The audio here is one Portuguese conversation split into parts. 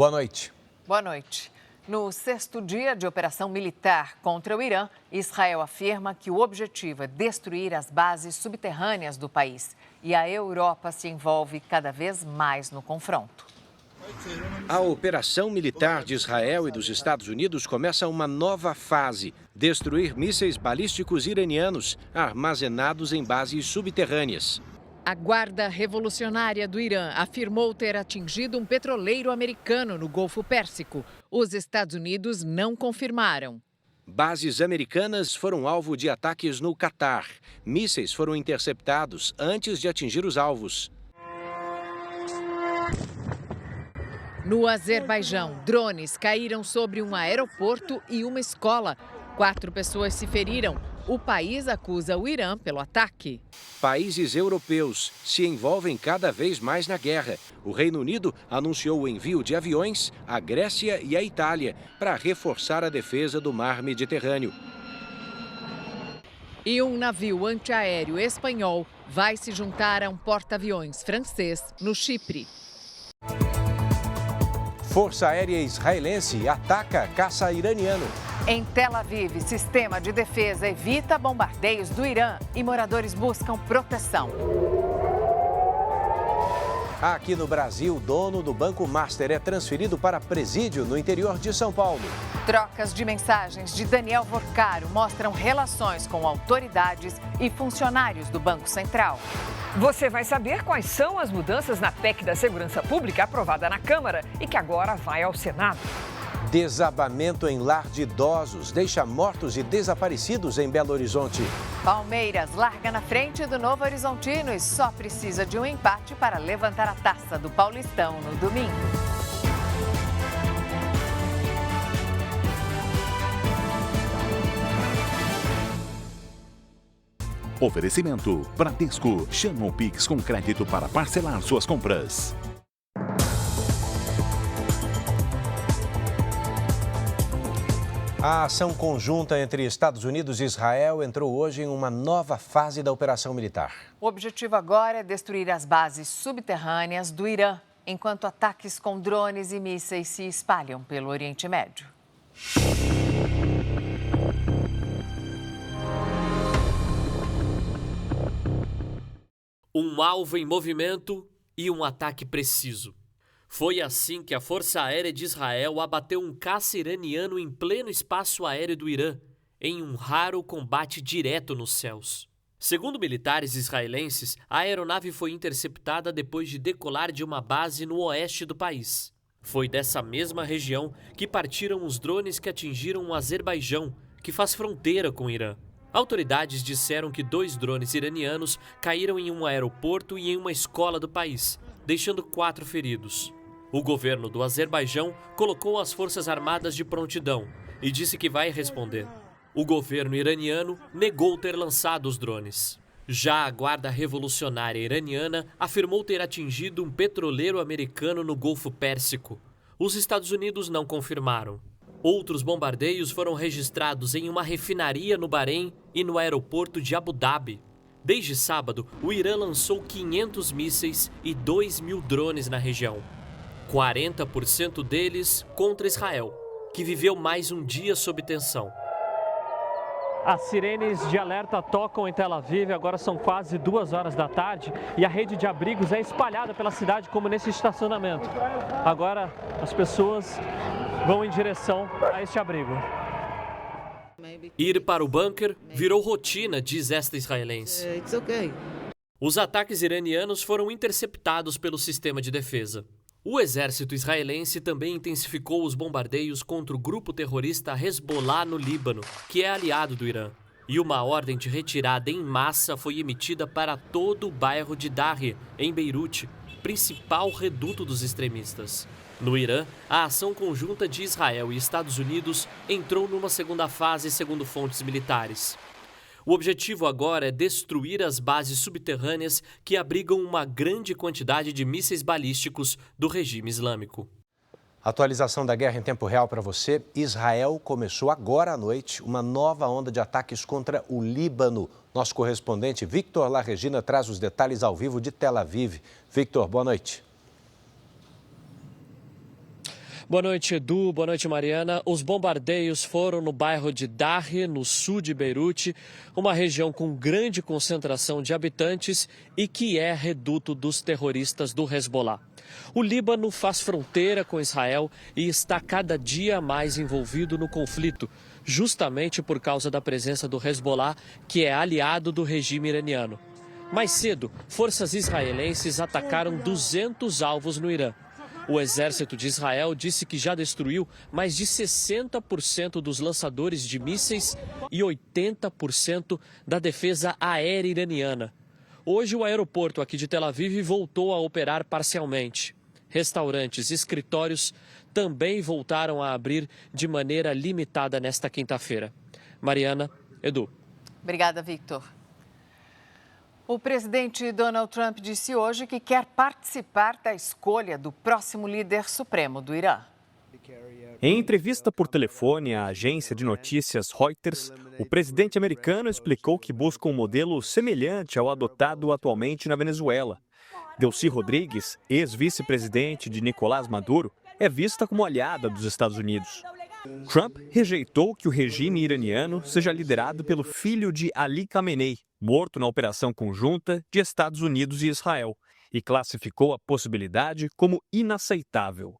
Boa noite. Boa noite. No sexto dia de operação militar contra o Irã, Israel afirma que o objetivo é destruir as bases subterrâneas do país. E a Europa se envolve cada vez mais no confronto. A operação militar de Israel e dos Estados Unidos começa uma nova fase: destruir mísseis balísticos iranianos armazenados em bases subterrâneas. A Guarda Revolucionária do Irã afirmou ter atingido um petroleiro americano no Golfo Pérsico. Os Estados Unidos não confirmaram. Bases americanas foram alvo de ataques no Catar. Mísseis foram interceptados antes de atingir os alvos. No Azerbaijão, drones caíram sobre um aeroporto e uma escola. 4 pessoas se feriram. O país acusa o Irã pelo ataque. Países europeus se envolvem cada vez mais na guerra. O Reino Unido anunciou o envio de aviões à Grécia e à Itália para reforçar a defesa do mar Mediterrâneo. E um navio antiaéreo espanhol vai se juntar a um porta-aviões francês no Chipre. Força Aérea Israelense ataca caça iraniano. Em Tel Aviv, sistema de defesa evita bombardeios do Irã e moradores buscam proteção. Aqui no Brasil, o dono do Banco Master é transferido para presídio no interior de São Paulo. Trocas de mensagens de Daniel Vorcaro mostram relações com autoridades e funcionários do Banco Central. Você vai saber quais são as mudanças na PEC da Segurança Pública aprovada na Câmara e que agora vai ao Senado. Desabamento em lar de idosos deixa mortos e desaparecidos em Belo Horizonte. Palmeiras larga na frente do Novo Horizontino e só precisa de um empate para levantar a taça do Paulistão no domingo. Oferecimento Bradesco. Chama o Pix com crédito para parcelar suas compras. A ação conjunta entre Estados Unidos e Israel entrou hoje em uma nova fase da operação militar. O objetivo agora é destruir as bases subterrâneas do Irã, enquanto ataques com drones e mísseis se espalham pelo Oriente Médio. Um alvo em movimento e um ataque preciso. Foi assim que a Força Aérea de Israel abateu um caça iraniano em pleno espaço aéreo do Irã, em um raro combate direto nos céus. Segundo militares israelenses, a aeronave foi interceptada depois de decolar de uma base no oeste do país. Foi dessa mesma região que partiram os drones que atingiram o Azerbaijão, que faz fronteira com o Irã. Autoridades disseram que 2 drones iranianos caíram em um aeroporto e em uma escola do país, deixando 4 feridos. O governo do Azerbaijão colocou as forças armadas de prontidão e disse que vai responder. O governo iraniano negou ter lançado os drones. Já a Guarda Revolucionária Iraniana afirmou ter atingido um petroleiro americano no Golfo Pérsico. Os Estados Unidos não confirmaram. Outros bombardeios foram registrados em uma refinaria no Bahrein e no aeroporto de Abu Dhabi. Desde sábado, o Irã lançou 500 mísseis e 2.000 drones na região. 40% deles contra Israel, que viveu mais um dia sob tensão. As sirenes de alerta tocam em Tel Aviv, agora são quase 2 horas da tarde e a rede de abrigos é espalhada pela cidade como nesse estacionamento. Agora as pessoas vão em direção a este abrigo. Ir para o bunker virou rotina, diz esta israelense. Os ataques iranianos foram interceptados pelo sistema de defesa. O exército israelense também intensificou os bombardeios contra o grupo terrorista Hezbollah no Líbano, que é aliado do Irã. E uma ordem de retirada em massa foi emitida para todo o bairro de Darre, em Beirute, principal reduto dos extremistas. No Irã, a ação conjunta de Israel e Estados Unidos entrou numa segunda fase, segundo fontes militares. O objetivo agora é destruir as bases subterrâneas que abrigam uma grande quantidade de mísseis balísticos do regime islâmico. Atualização da guerra em tempo real para você. Israel começou agora à noite uma nova onda de ataques contra o Líbano. Nosso correspondente Victor La Regina traz os detalhes ao vivo de Tel Aviv. Victor, boa noite. Boa noite, Edu. Boa noite, Mariana. Os bombardeios foram no bairro de Dahi, no sul de Beirute, uma região com grande concentração de habitantes e que é reduto dos terroristas do Hezbollah. O Líbano faz fronteira com Israel e está cada dia mais envolvido no conflito, justamente por causa da presença do Hezbollah, que é aliado do regime iraniano. Mais cedo, forças israelenses atacaram 200 alvos no Irã. O exército de Israel disse que já destruiu mais de 60% dos lançadores de mísseis e 80% da defesa aérea iraniana. Hoje, o aeroporto aqui de Tel Aviv voltou a operar parcialmente. Restaurantes e escritórios também voltaram a abrir de maneira limitada nesta quinta-feira. Mariana, Edu. Obrigada, Victor. O presidente Donald Trump disse hoje que quer participar da escolha do próximo líder supremo do Irã. Em entrevista por telefone à agência de notícias Reuters, o presidente americano explicou que busca um modelo semelhante ao adotado atualmente na Venezuela. Delcy Rodrigues, ex-vice-presidente de Nicolás Maduro, é vista como aliada dos Estados Unidos. Trump rejeitou que o regime iraniano seja liderado pelo filho de Ali Khamenei, morto na operação conjunta de Estados Unidos e Israel, e classificou a possibilidade como inaceitável.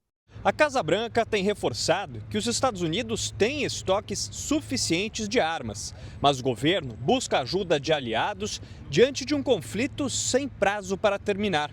A Casa Branca tem reforçado que os Estados Unidos têm estoques suficientes de armas, mas o governo busca ajuda de aliados diante de um conflito sem prazo para terminar.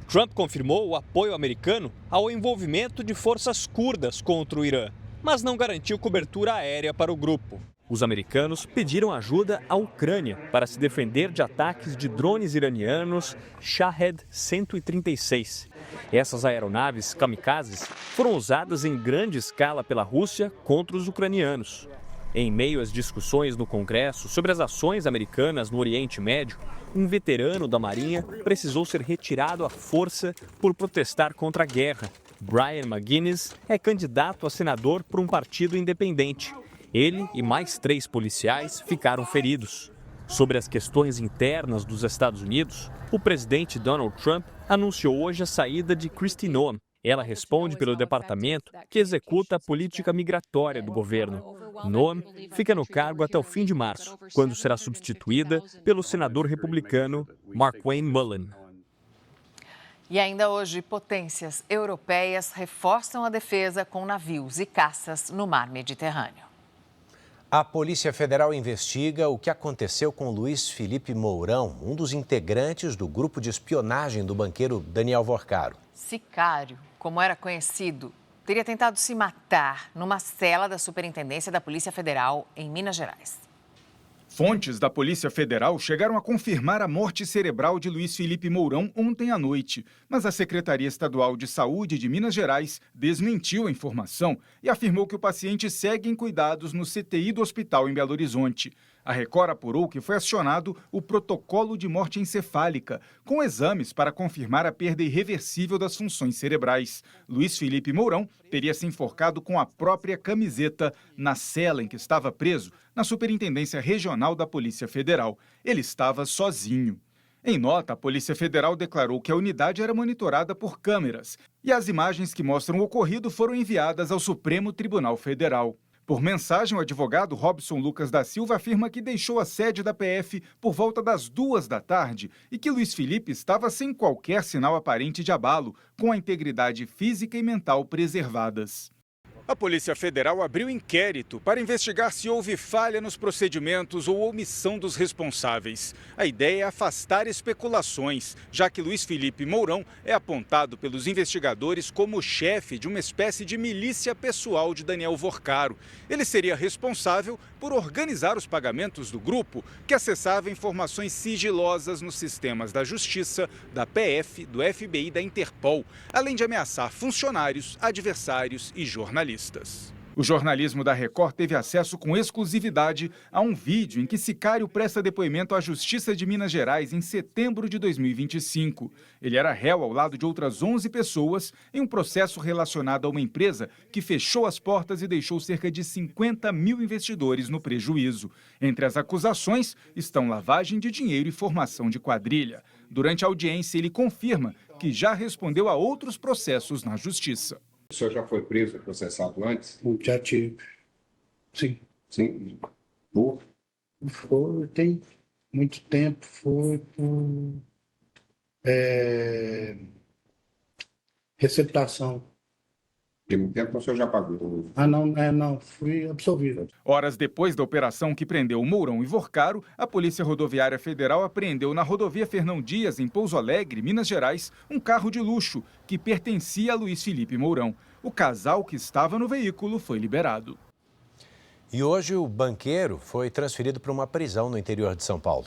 Trump confirmou o apoio americano ao envolvimento de forças curdas contra o Irã, mas não garantiu cobertura aérea para o grupo. Os americanos pediram ajuda à Ucrânia para se defender de ataques de drones iranianos Shahed 136. Essas aeronaves kamikazes foram usadas em grande escala pela Rússia contra os ucranianos. Em meio às discussões no Congresso sobre as ações americanas no Oriente Médio, um veterano da Marinha precisou ser retirado à força por protestar contra a guerra. Brian McGuinness é candidato a senador por um partido independente. Ele e mais 3 policiais ficaram feridos. Sobre as questões internas dos Estados Unidos, o presidente Donald Trump anunciou hoje a saída de Kristi Noem. Ela responde pelo departamento que executa a política migratória do governo. Noem fica no cargo até o fim de março, quando será substituída pelo senador republicano Markwayne Mullin. E ainda hoje, potências europeias reforçam a defesa com navios e caças no mar Mediterrâneo. A Polícia Federal investiga o que aconteceu com Luiz Felipe Mourão, um dos integrantes do grupo de espionagem do banqueiro Daniel Vorcaro. Sicário, como era conhecido, teria tentado se matar numa cela da Superintendência da Polícia Federal em Minas Gerais. Fontes da Polícia Federal chegaram a confirmar a morte cerebral de Luiz Felipe Mourão ontem à noite, mas a Secretaria Estadual de Saúde de Minas Gerais desmentiu a informação e afirmou que o paciente segue em cuidados no CTI do hospital em Belo Horizonte. A Record apurou que foi acionado o protocolo de morte encefálica, com exames para confirmar a perda irreversível das funções cerebrais. Luiz Felipe Mourão teria se enforcado com a própria camiseta na cela em que estava preso, na Superintendência Regional da Polícia Federal. Ele estava sozinho. Em nota, a Polícia Federal declarou que a unidade era monitorada por câmeras e as imagens que mostram o ocorrido foram enviadas ao Supremo Tribunal Federal. Por mensagem, o advogado Robson Lucas da Silva afirma que deixou a sede da PF por volta das 2 da tarde e que Luiz Felipe estava sem qualquer sinal aparente de abalo, com a integridade física e mental preservadas. A Polícia Federal abriu inquérito para investigar se houve falha nos procedimentos ou omissão dos responsáveis. A ideia é afastar especulações, já que Luiz Felipe Mourão é apontado pelos investigadores como chefe de uma espécie de milícia pessoal de Daniel Vorcaro. Ele seria responsável por organizar os pagamentos do grupo, que acessava informações sigilosas nos sistemas da Justiça, da PF, do FBI e da Interpol, além de ameaçar funcionários, adversários e jornalistas. O jornalismo da Record teve acesso com exclusividade a um vídeo em que Sicário presta depoimento à Justiça de Minas Gerais em setembro de 2025. Ele era réu ao lado de outras 11 pessoas em um processo relacionado a uma empresa que fechou as portas e deixou cerca de 50 mil investidores no prejuízo. Entre as acusações estão lavagem de dinheiro e formação de quadrilha. Durante a audiência, ele confirma que já respondeu a outros processos na Justiça. O senhor já foi preso e processado antes? Já tive. Sim. Sim? Por? Foi, tem muito tempo, foi por receptação. Tem muito tempo, o senhor já pagou? Não, fui absolvido. Horas depois da operação que prendeu Mourão e Vorcaro, a Polícia Rodoviária Federal apreendeu na rodovia Fernão Dias, em Pouso Alegre, Minas Gerais, um carro de luxo que pertencia a Luiz Felipe Mourão. O casal que estava no veículo foi liberado. E hoje o banqueiro foi transferido para uma prisão no interior de São Paulo.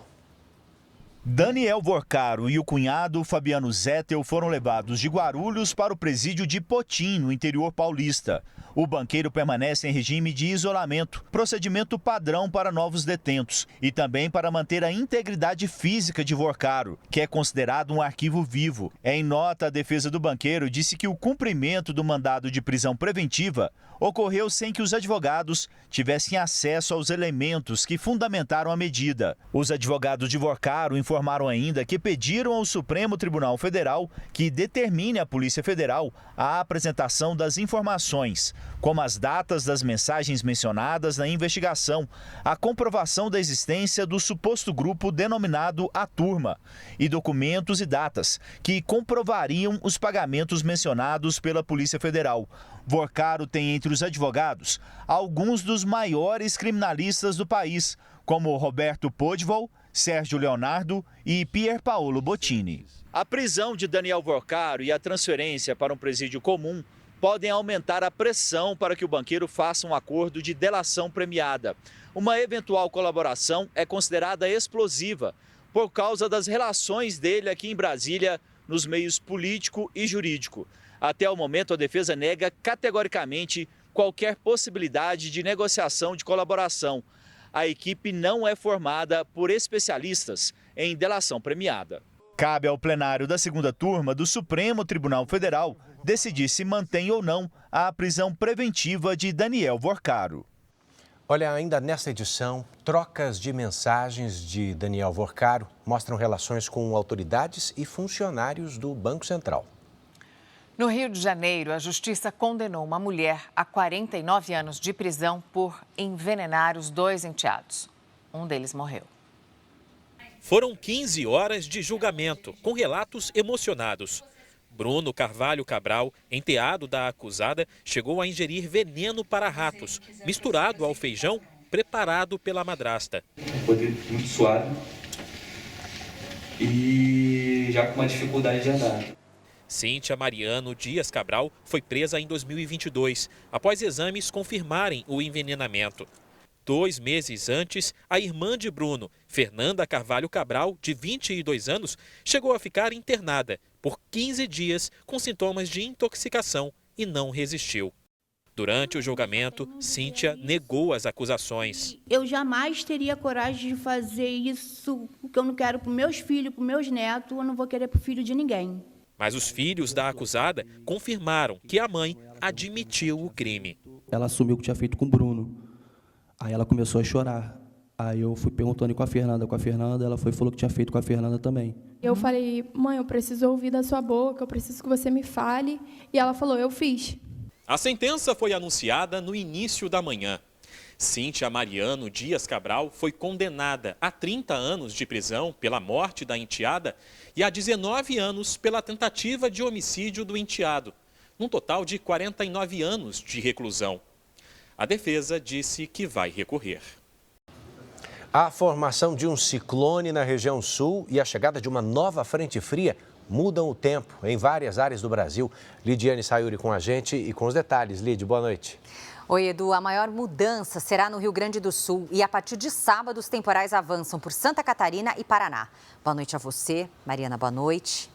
Daniel Vorcaro e o cunhado Fabiano Zettel foram levados de Guarulhos para o presídio de Potim, no interior paulista. O banqueiro permanece em regime de isolamento, procedimento padrão para novos detentos, e também para manter a integridade física de Vorcaro, que é considerado um arquivo vivo. Em nota, a defesa do banqueiro disse que o cumprimento do mandado de prisão preventiva ocorreu sem que os advogados tivessem acesso aos elementos que fundamentaram a medida. Os advogados de Vorcaro informaram ainda que pediram ao Supremo Tribunal Federal que determine à Polícia Federal a apresentação das informações, como as datas das mensagens mencionadas na investigação, a comprovação da existência do suposto grupo denominado A Turma e documentos e datas que comprovariam os pagamentos mencionados pela Polícia Federal. Vorcaro tem entre os advogados alguns dos maiores criminalistas do país, como Roberto Podval, Sérgio Leonardo e Pier Paolo Bottini. A prisão de Daniel Vorcaro e a transferência para um presídio comum podem aumentar a pressão para que o banqueiro faça um acordo de delação premiada. Uma eventual colaboração é considerada explosiva por causa das relações dele aqui em Brasília nos meios político e jurídico. Até o momento, a defesa nega categoricamente qualquer possibilidade de negociação de colaboração. A equipe não é formada por especialistas em delação premiada. Cabe ao plenário da segunda turma do Supremo Tribunal Federal decidir se mantém ou não a prisão preventiva de Daniel Vorcaro. Olha, ainda nesta edição, trocas de mensagens de Daniel Vorcaro mostram relações com autoridades e funcionários do Banco Central. No Rio de Janeiro, a justiça condenou uma mulher a 49 anos de prisão por envenenar os 2 enteados. Um deles morreu. Foram 15 horas de julgamento, com relatos emocionados. Bruno Carvalho Cabral, enteado da acusada, chegou a ingerir veneno para ratos, misturado ao feijão preparado pela madrasta. Foi muito suave e já com uma dificuldade de andar. Cíntia Mariano Dias Cabral foi presa em 2022, após exames confirmarem o envenenamento. 2 meses antes, a irmã de Bruno, Fernanda Carvalho Cabral, de 22 anos, chegou a ficar internada por 15 dias com sintomas de intoxicação e não resistiu. Durante o julgamento, Cíntia negou as acusações. Eu jamais teria coragem de fazer isso, porque eu não quero para os meus filhos, para os meus netos, eu não vou querer para o filho de ninguém. Mas os filhos da acusada confirmaram que a mãe admitiu o crime. Ela assumiu o que tinha feito com o Bruno. Aí ela começou a chorar. Aí eu fui perguntando com a Fernanda, ela falou que tinha feito com a Fernanda também. Eu falei, mãe, eu preciso ouvir da sua boca, eu preciso que você me fale. E ela falou, eu fiz. A sentença foi anunciada no início da manhã. Cíntia Mariano Dias Cabral foi condenada a 30 anos de prisão pela morte da enteada e a 19 anos pela tentativa de homicídio do enteado, num total de 49 anos de reclusão. A defesa disse que vai recorrer. A formação de um ciclone na região sul e a chegada de uma nova frente fria mudam o tempo em várias áreas do Brasil. Lidiane Sayuri com a gente e com os detalhes. Lid, boa noite. Oi, Edu. A maior mudança será no Rio Grande do Sul e a partir de sábado os temporais avançam por Santa Catarina e Paraná. Boa noite a você. Mariana, boa noite.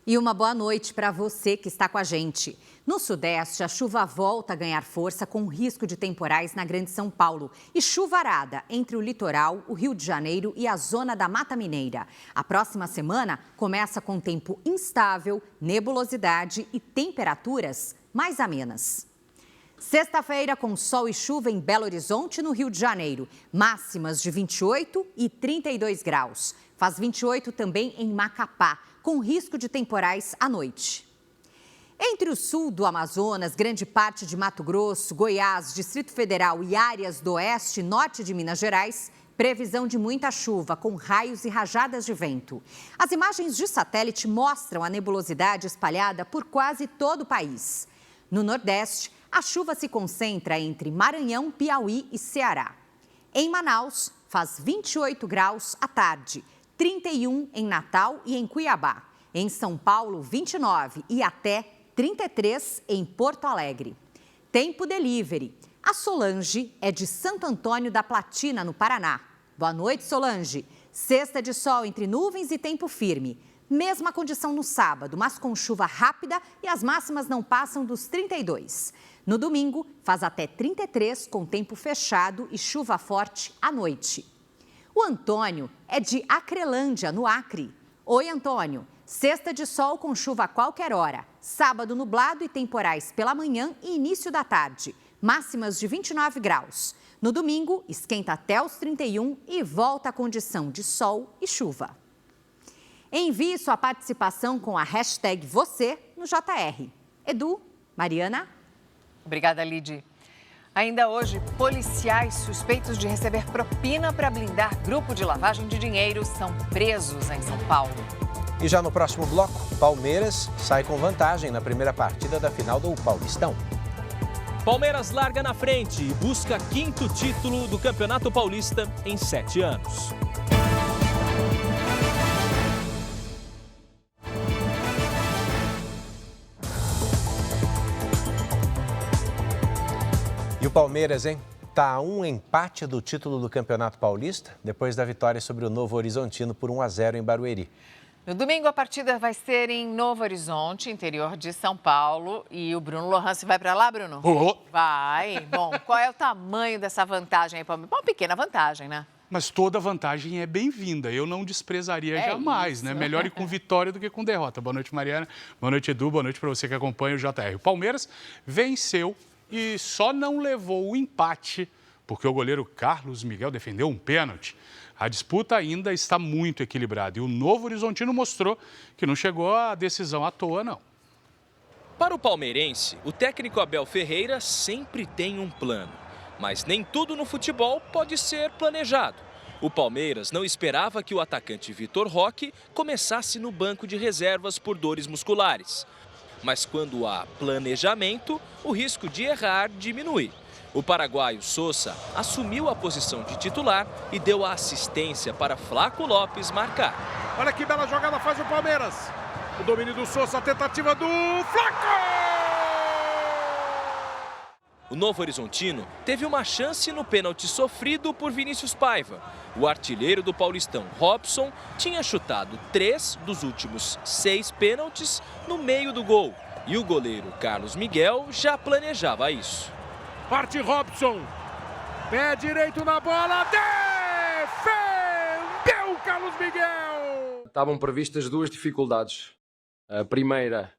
E uma boa noite para você que está com a gente. No Sudeste, a chuva volta a ganhar força com risco de temporais na Grande São Paulo e chuvarada entre o litoral, o Rio de Janeiro e a zona da Mata Mineira. A próxima semana começa com tempo instável, nebulosidade e temperaturas mais amenas. Sexta-feira com sol e chuva em Belo Horizonte, no Rio de Janeiro. Máximas de 28 e 32 graus. Faz 28 também em Macapá, com risco de temporais à noite. Entre o sul do Amazonas, grande parte de Mato Grosso, Goiás, Distrito Federal e áreas do oeste e norte de Minas Gerais, previsão de muita chuva, com raios e rajadas de vento. As imagens de satélite mostram a nebulosidade espalhada por quase todo o país. No Nordeste, a chuva se concentra entre Maranhão, Piauí e Ceará. Em Manaus, faz 28 graus à tarde, 31 em Natal e em Cuiabá. Em São Paulo, 29 e até 33 em Porto Alegre. Tempo delivery. A Solange é de Santo Antônio da Platina, no Paraná. Boa noite, Solange. Sexta de sol entre nuvens e tempo firme. Mesma condição no sábado, mas com chuva rápida e as máximas não passam dos 32. No domingo, faz até 33 com tempo fechado e chuva forte à noite. O Antônio é de Acrelândia, no Acre. Oi, Antônio. Sexta de sol com chuva a qualquer hora. Sábado nublado e temporais pela manhã e início da tarde. Máximas de 29 graus. No domingo, esquenta até os 31 e volta à condição de sol e chuva. Envie sua participação com a hashtag você no JR. Edu, Mariana. Obrigada, Lid. Ainda hoje, policiais suspeitos de receber propina para blindar grupo de lavagem de dinheiro são presos em São Paulo. E já no próximo bloco, Palmeiras sai com vantagem na primeira partida da final do Paulistão. Palmeiras larga na frente e busca 5º título do Campeonato Paulista em 7 anos. E o Palmeiras, hein? Tá a um empate do título do Campeonato Paulista, depois da vitória sobre o Novo Horizontino por 1-0 em Barueri. No domingo, a partida vai ser em Novo Horizonte, interior de São Paulo. E o Bruno Lohance vai para lá, Bruno? Vai. Bom, qual é o tamanho dessa vantagem aí, Palmeiras? Uma pequena vantagem, né? Mas toda vantagem é bem-vinda. Eu não desprezaria jamais, isso, né? Melhor ir com vitória do que com derrota. Boa noite, Mariana. Boa noite, Edu. Boa noite para você que acompanha o JR. O Palmeiras venceu e só não levou o empate porque o goleiro Carlos Miguel defendeu um pênalti. A disputa ainda está muito equilibrada e o Novo Horizontino mostrou que não chegou à decisão à toa, não. Para o palmeirense, o técnico Abel Ferreira sempre tem um plano. Mas nem tudo no futebol pode ser planejado. O Palmeiras não esperava que o atacante Vitor Roque começasse no banco de reservas por dores musculares. Mas quando há planejamento, o risco de errar diminui. O paraguaio Sousa assumiu a posição de titular e deu a assistência para Flaco Lopes marcar. Olha que bela jogada faz o Palmeiras. O domínio do Sousa, a tentativa do Flaco! O Novo Horizontino teve uma chance no pênalti sofrido por Vinícius Paiva. O artilheiro do Paulistão, Robson, tinha chutado 3 dos últimos 6 pênaltis no meio do gol. E o goleiro Carlos Miguel já planejava isso. Parte Robson, pé direito na bola, defendeu Carlos Miguel! Estavam previstas 2 dificuldades. A primeira,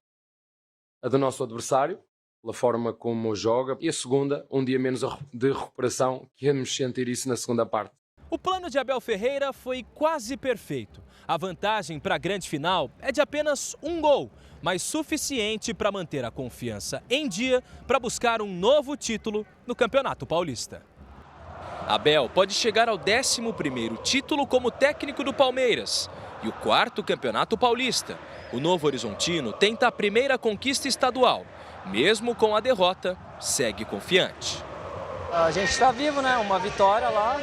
a do nosso adversário, pela forma como joga, e a segunda, um dia menos de recuperação, que íamos sentir isso na segunda parte. O plano de Abel Ferreira foi quase perfeito. A vantagem para a grande final é de apenas 1 gol, mas suficiente para manter a confiança em dia para buscar um novo título no Campeonato Paulista. Abel pode chegar ao 11º título como técnico do Palmeiras e o 4º Campeonato Paulista. O Novo Horizontino tenta a primeira conquista estadual. Mesmo com a derrota, segue confiante. A gente está vivo, né? Uma vitória lá,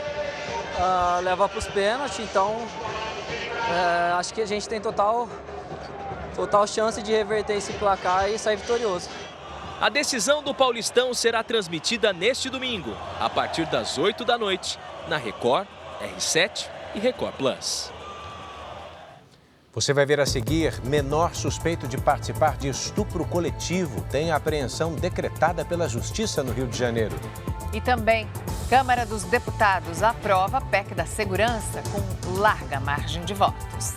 leva para os pênaltis, então acho que a gente tem total chance de reverter esse placar e sair vitorioso. A decisão do Paulistão será transmitida neste domingo, a partir das 8 da noite, na Record, R7 e Record Plus. Você vai ver a seguir: menor suspeito de participar de estupro coletivo tem a apreensão decretada pela Justiça no Rio de Janeiro. E também, Câmara dos Deputados aprova a PEC da Segurança com larga margem de votos.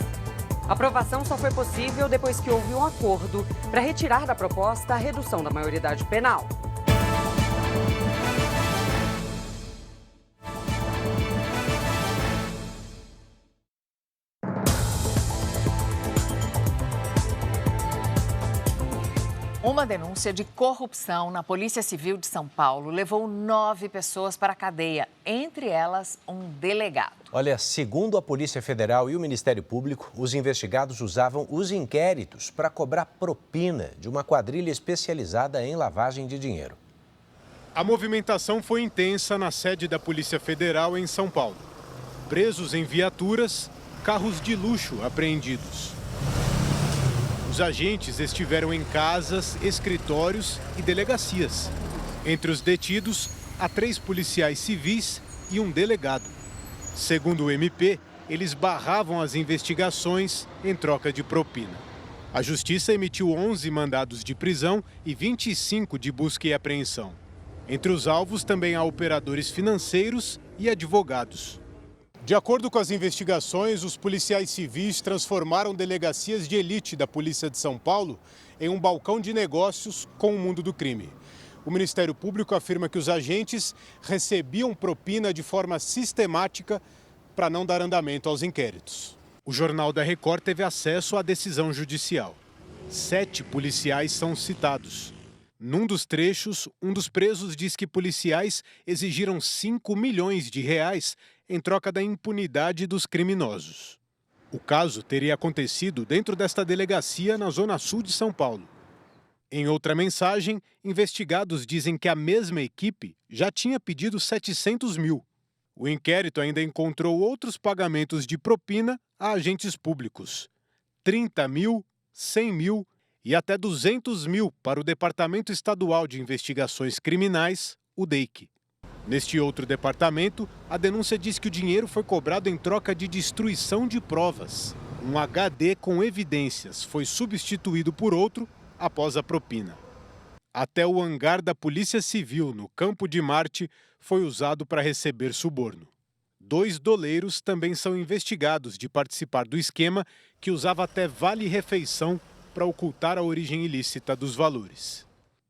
A aprovação só foi possível depois que houve um acordo para retirar da proposta a redução da maioridade penal. Uma denúncia de corrupção na Polícia Civil de São Paulo levou 9 pessoas para a cadeia, entre elas um delegado. Olha, segundo a Polícia Federal e o Ministério Público, os investigados usavam os inquéritos para cobrar propina de uma quadrilha especializada em lavagem de dinheiro. A movimentação foi intensa na sede da Polícia Federal em São Paulo. Presos em viaturas, carros de luxo apreendidos. Os agentes estiveram em casas, escritórios e delegacias. Entre os detidos, há 3 policiais civis e um delegado. Segundo o MP, eles barravam as investigações em troca de propina. A Justiça emitiu 11 mandados de prisão e 25 de busca e apreensão. Entre os alvos também há operadores financeiros e advogados. De acordo com as investigações, os policiais civis transformaram delegacias de elite da Polícia de São Paulo em um balcão de negócios com o mundo do crime. O Ministério Público afirma que os agentes recebiam propina de forma sistemática para não dar andamento aos inquéritos. O Jornal da Record teve acesso à decisão judicial. 7 policiais são citados. Num dos trechos, um dos presos diz que policiais exigiram 5 milhões de reais em troca da impunidade dos criminosos. O caso teria acontecido dentro desta delegacia na Zona Sul de São Paulo. Em outra mensagem, investigados dizem que a mesma equipe já tinha pedido 700 mil. O inquérito ainda encontrou outros pagamentos de propina a agentes públicos. 30 mil, 100 mil e até 200 mil para o Departamento Estadual de Investigações Criminais, o DEIC. Neste outro departamento, a denúncia diz que o dinheiro foi cobrado em troca de destruição de provas. Um HD com evidências foi substituído por outro após a propina. Até o hangar da Polícia Civil, no Campo de Marte, foi usado para receber suborno. 2 doleiros também são investigados de participar do esquema que usava até vale-refeição para ocultar a origem ilícita dos valores.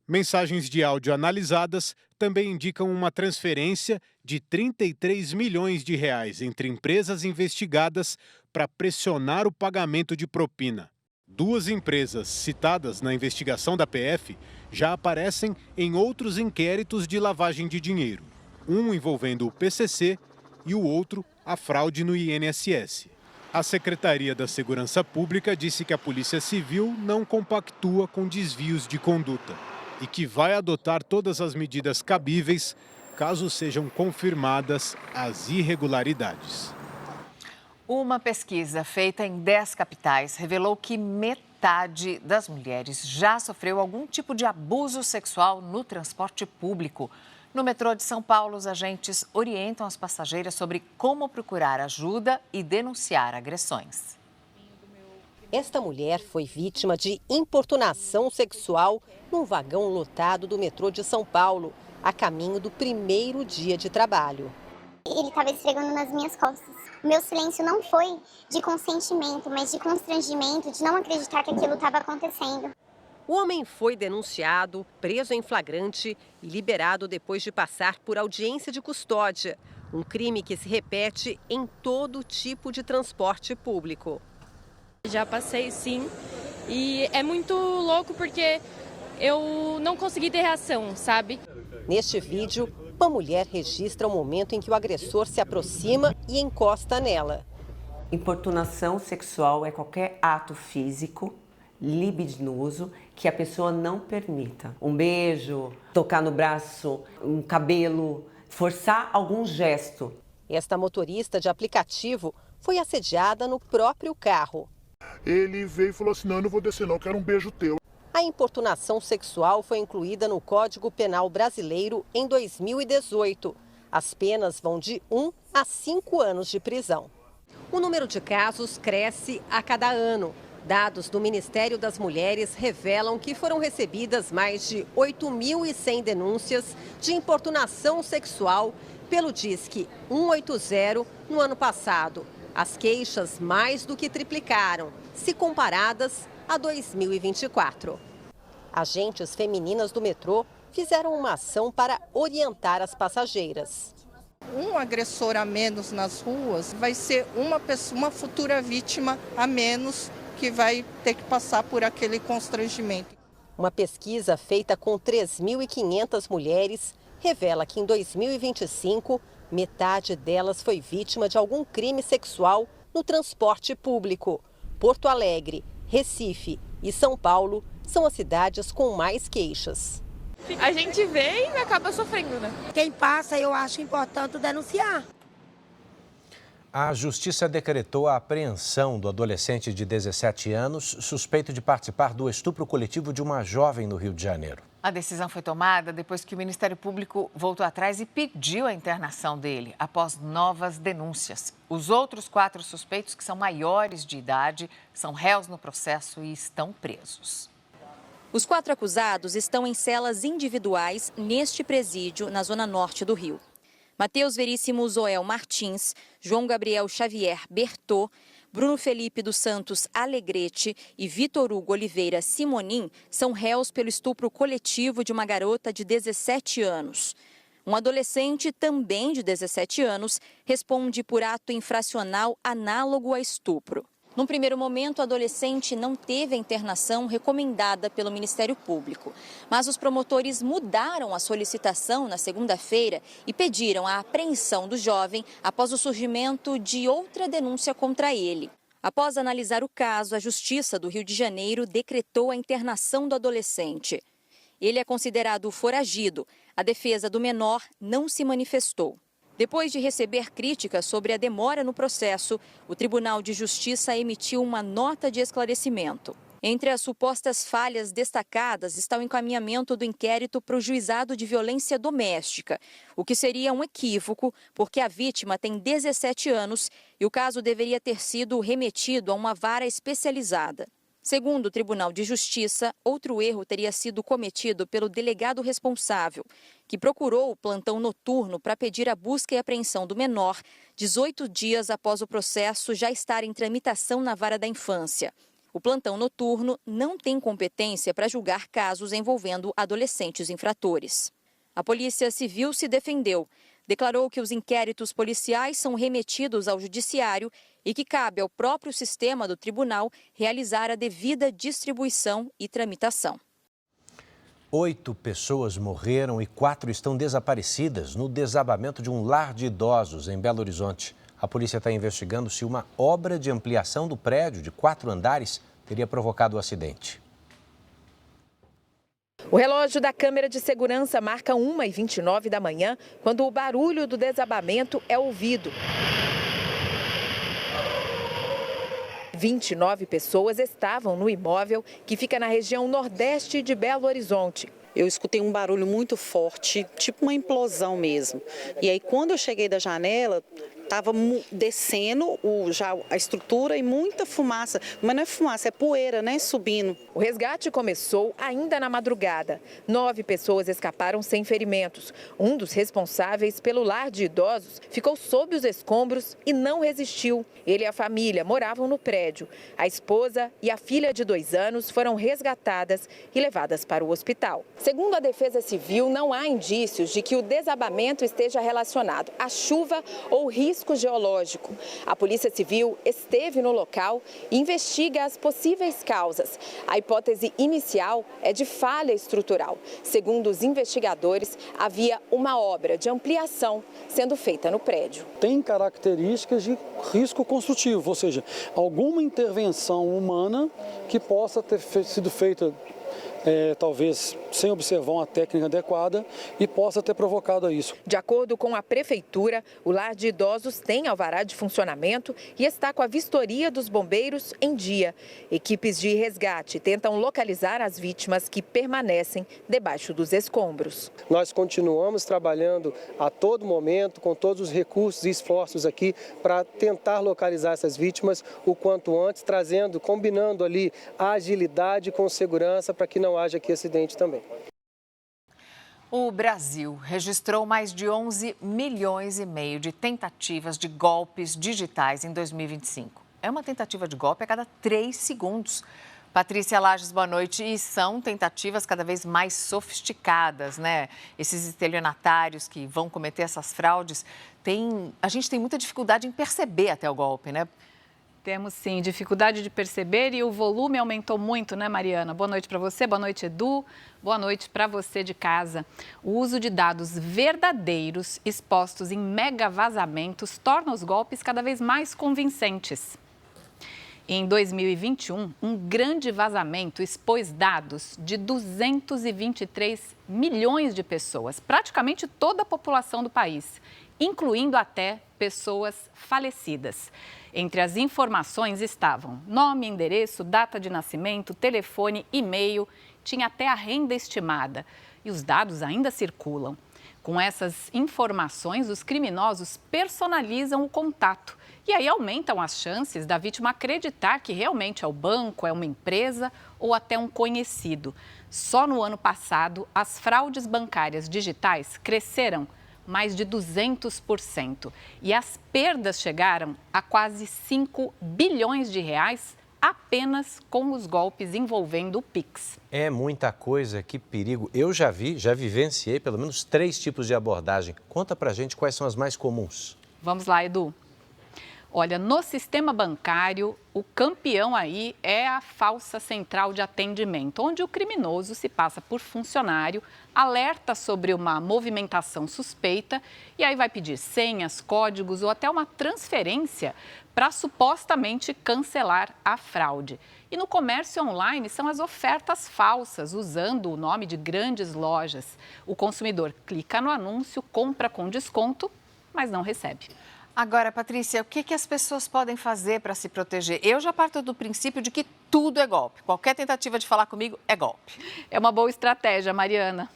Mensagens de áudio analisadas também indicam uma transferência de 33 milhões de reais entre empresas investigadas para pressionar o pagamento de propina. 2 empresas citadas na investigação da PF já aparecem em outros inquéritos de lavagem de dinheiro, um envolvendo o PCC e o outro a fraude no INSS. A Secretaria da Segurança Pública disse que a Polícia Civil não compactua com desvios de conduta e que vai adotar todas as medidas cabíveis caso sejam confirmadas as irregularidades. Uma pesquisa feita em 10 capitais revelou que metade das mulheres já sofreu algum tipo de abuso sexual no transporte público. No metrô de São Paulo, os agentes orientam as passageiras sobre como procurar ajuda e denunciar agressões. Esta mulher foi vítima de importunação sexual num vagão lotado do metrô de São Paulo, a caminho do primeiro dia de trabalho. Ele estava esfregando nas minhas costas. O meu silêncio não foi de consentimento, mas de constrangimento, de não acreditar que aquilo estava acontecendo. O homem foi denunciado, preso em flagrante e liberado depois de passar por audiência de custódia. Um crime que se repete em todo tipo de transporte público. Já passei, sim, e é muito louco porque eu não consegui ter reação, sabe? Neste vídeo, uma mulher registra o momento em que o agressor se aproxima e encosta nela. Importunação sexual é qualquer ato físico, libidinoso, que a pessoa não permita. Um beijo, tocar no braço, um cabelo, forçar algum gesto. Esta motorista de aplicativo foi assediada no próprio carro. Ele veio e falou assim, não, eu não vou descer não, eu quero um beijo teu. A importunação sexual foi incluída no Código Penal Brasileiro em 2018. As penas vão de 1 a 5 anos de prisão. O número de casos cresce a cada ano. Dados do Ministério das Mulheres revelam que foram recebidas mais de 8.100 denúncias de importunação sexual pelo Disque 180 no ano passado. As queixas mais do que triplicaram, se comparadas a 2024. Agentes femininas do metrô fizeram uma ação para orientar as passageiras. Um agressor a menos nas ruas vai ser uma futura vítima a menos que vai ter que passar por aquele constrangimento. Uma pesquisa feita com 3.500 mulheres revela que em 2025, metade delas foi vítima de algum crime sexual no transporte público. Porto Alegre, Recife e São Paulo são as cidades com mais queixas. A gente vê e acaba sofrendo, né? Quem passa, eu acho importante denunciar. A Justiça decretou a apreensão do adolescente de 17 anos, suspeito de participar do estupro coletivo de uma jovem no Rio de Janeiro. A decisão foi tomada depois que o Ministério Público voltou atrás e pediu a internação dele, após novas denúncias. Os outros 4 suspeitos, que são maiores de idade, são réus no processo e estão presos. Os 4 acusados estão em celas individuais neste presídio, na zona norte do Rio. Matheus Veríssimo Zoel Martins, João Gabriel Xavier Bertô, Bruno Felipe dos Santos Alegrete e Vitor Hugo Oliveira Simonim são réus pelo estupro coletivo de uma garota de 17 anos. Um adolescente, também de 17 anos, responde por ato infracional análogo a estupro. Num primeiro momento, o adolescente não teve a internação recomendada pelo Ministério Público. Mas os promotores mudaram a solicitação na segunda-feira e pediram a apreensão do jovem após o surgimento de outra denúncia contra ele. Após analisar o caso, a Justiça do Rio de Janeiro decretou a internação do adolescente. Ele é considerado foragido. A defesa do menor não se manifestou. Depois de receber críticas sobre a demora no processo, o Tribunal de Justiça emitiu uma nota de esclarecimento. Entre as supostas falhas destacadas está o encaminhamento do inquérito para o Juizado de Violência Doméstica, o que seria um equívoco, porque a vítima tem 17 anos e o caso deveria ter sido remetido a uma vara especializada. Segundo o Tribunal de Justiça, outro erro teria sido cometido pelo delegado responsável, que procurou o plantão noturno para pedir a busca e apreensão do menor 18 dias após o processo já estar em tramitação na vara da infância. O plantão noturno não tem competência para julgar casos envolvendo adolescentes infratores. A Polícia Civil se defendeu. Declarou que os inquéritos policiais são remetidos ao Judiciário e que cabe ao próprio sistema do tribunal realizar a devida distribuição e tramitação. 8 pessoas morreram e 4 estão desaparecidas no desabamento de um lar de idosos em Belo Horizonte. A polícia está investigando se uma obra de ampliação do prédio de 4 andares teria provocado o acidente. O relógio da câmera de segurança marca 1h29 da manhã, quando o barulho do desabamento é ouvido. 29 pessoas estavam no imóvel, que fica na região nordeste de Belo Horizonte. Eu escutei um barulho muito forte, tipo uma implosão mesmo. E aí, quando eu cheguei da janela, estava descendo já a estrutura e muita fumaça. Mas não é fumaça, é poeira, né? Subindo. O resgate começou ainda na madrugada. 9 pessoas escaparam sem ferimentos. Um dos responsáveis pelo lar de idosos ficou sob os escombros e não resistiu. Ele e a família moravam no prédio. A esposa e a filha de 2 anos foram resgatadas e levadas para o hospital. Segundo a Defesa Civil, não há indícios de que o desabamento esteja relacionado à chuva ou risco geológico. A Polícia Civil esteve no local e investiga as possíveis causas. A hipótese inicial é de falha estrutural. Segundo os investigadores, havia uma obra de ampliação sendo feita no prédio. Tem características de risco construtivo, ou seja, alguma intervenção humana que possa ter sido feita talvez sem observar uma técnica adequada e possa ter provocado isso. De acordo com a Prefeitura, o lar de idosos tem alvará de funcionamento e está com a vistoria dos bombeiros em dia. Equipes de resgate tentam localizar as vítimas que permanecem debaixo dos escombros. Nós continuamos trabalhando a todo momento, com todos os recursos e esforços aqui para tentar localizar essas vítimas o quanto antes, combinando ali a agilidade com segurança para que não haja aqui acidente também. O Brasil registrou mais de 11 milhões e meio de tentativas de golpes digitais em 2025. É uma tentativa de golpe a cada 3 segundos. Patrícia Lages, boa noite. E são tentativas cada vez mais sofisticadas, né? Esses estelionatários que vão cometer essas fraudes, a gente tem muita dificuldade em perceber até o golpe, né? Temos sim, dificuldade de perceber e o volume aumentou muito, né, Mariana? Boa noite para você, boa noite, Edu, boa noite para você de casa. O uso de dados verdadeiros expostos em mega vazamentos torna os golpes cada vez mais convincentes. Em 2021, um grande vazamento expôs dados de 223 milhões de pessoas, praticamente toda a população do país, incluindo até pessoas falecidas. Entre as informações estavam nome, endereço, data de nascimento, telefone, e-mail, tinha até a renda estimada. E os dados ainda circulam. Com essas informações, os criminosos personalizam o contato. E aí aumentam as chances da vítima acreditar que realmente é o banco, é uma empresa ou até um conhecido. Só no ano passado, as fraudes bancárias digitais cresceram mais de 200%. E as perdas chegaram a quase 5 bilhões de reais apenas com os golpes envolvendo o Pix. É muita coisa, que perigo. Eu já vivenciei pelo menos 3 tipos de abordagem. Conta pra gente quais são as mais comuns. Vamos lá, Edu. Olha, no sistema bancário, o campeão aí é a falsa central de atendimento, onde o criminoso se passa por funcionário, alerta sobre uma movimentação suspeita e aí vai pedir senhas, códigos ou até uma transferência para supostamente cancelar a fraude. E no comércio online são as ofertas falsas, usando o nome de grandes lojas. O consumidor clica no anúncio, compra com desconto, mas não recebe. Agora, Patrícia, o que as pessoas podem fazer para se proteger? Eu já parto do princípio de que tudo é golpe. Qualquer tentativa de falar comigo é golpe. É uma boa estratégia, Mariana.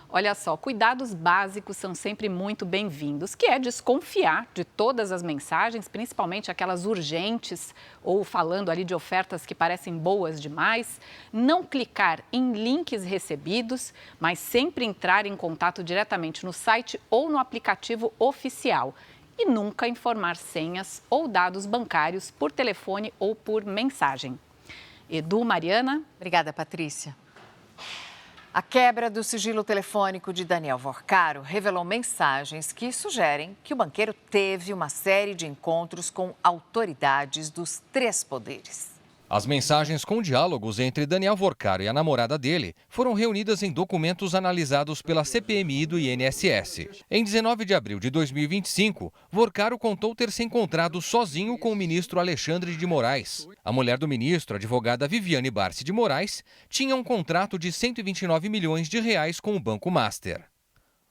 Olha só, cuidados básicos são sempre muito bem-vindos, que é desconfiar de todas as mensagens, principalmente aquelas urgentes ou falando ali de ofertas que parecem boas demais. Não clicar em links recebidos, mas sempre entrar em contato diretamente no site ou no aplicativo oficial. E nunca informar senhas ou dados bancários por telefone ou por mensagem. Edu, Mariana. Obrigada, Patrícia. A quebra do sigilo telefônico de Daniel Vorcaro revelou mensagens que sugerem que o banqueiro teve uma série de encontros com autoridades dos 3 poderes. As mensagens com diálogos entre Daniel Vorcaro e a namorada dele foram reunidas em documentos analisados pela CPMI do INSS. Em 19 de abril de 2025, Vorcaro contou ter se encontrado sozinho com o ministro Alexandre de Moraes. A mulher do ministro, a advogada Viviane Barsi de Moraes, tinha um contrato de 129 milhões de reais com o Banco Master.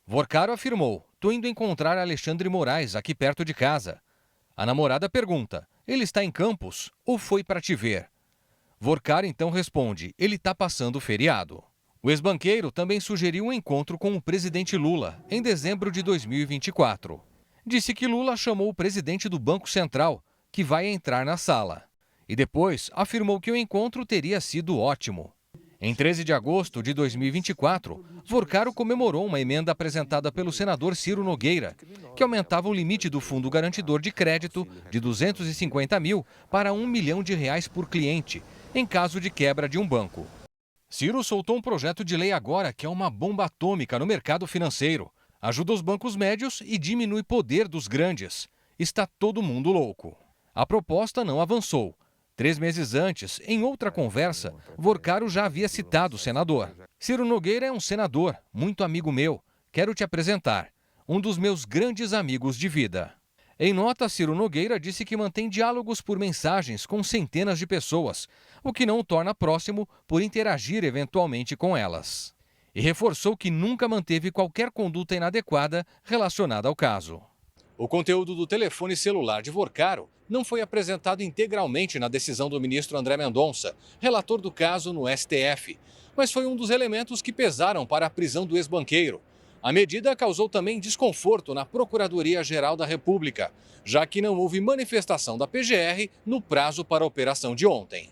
Vorcaro afirmou: "Tô indo encontrar Alexandre Moraes aqui perto de casa." A namorada pergunta: "Ele está em Campos ou foi para te ver?" Vorcaro então responde: "Ele está passando o feriado." O ex-banqueiro também sugeriu um encontro com o presidente Lula em dezembro de 2024. Disse que Lula chamou o presidente do Banco Central, que vai entrar na sala. E depois afirmou que o encontro teria sido ótimo. Em 13 de agosto de 2024, Vorcaro comemorou uma emenda apresentada pelo senador Ciro Nogueira, que aumentava o limite do Fundo Garantidor de Crédito de 250 mil para 1 milhão de reais por cliente, em caso de quebra de um banco. Ciro soltou um projeto de lei agora que é uma bomba atômica no mercado financeiro. Ajuda os bancos médios e diminui o poder dos grandes. Está todo mundo louco. A proposta não avançou. 3 meses antes, em outra conversa, Vorcaro já havia citado o senador. "Ciro Nogueira é um senador, muito amigo meu. Quero te apresentar. Um dos meus grandes amigos de vida." Em nota, Ciro Nogueira disse que mantém diálogos por mensagens com centenas de pessoas, o que não o torna próximo por interagir eventualmente com elas. E reforçou que nunca manteve qualquer conduta inadequada relacionada ao caso. O conteúdo do telefone celular de Vorcaro não foi apresentado integralmente na decisão do ministro André Mendonça, relator do caso no STF, mas foi um dos elementos que pesaram para a prisão do ex-banqueiro. A medida causou também desconforto na Procuradoria-Geral da República, já que não houve manifestação da PGR no prazo para a operação de ontem.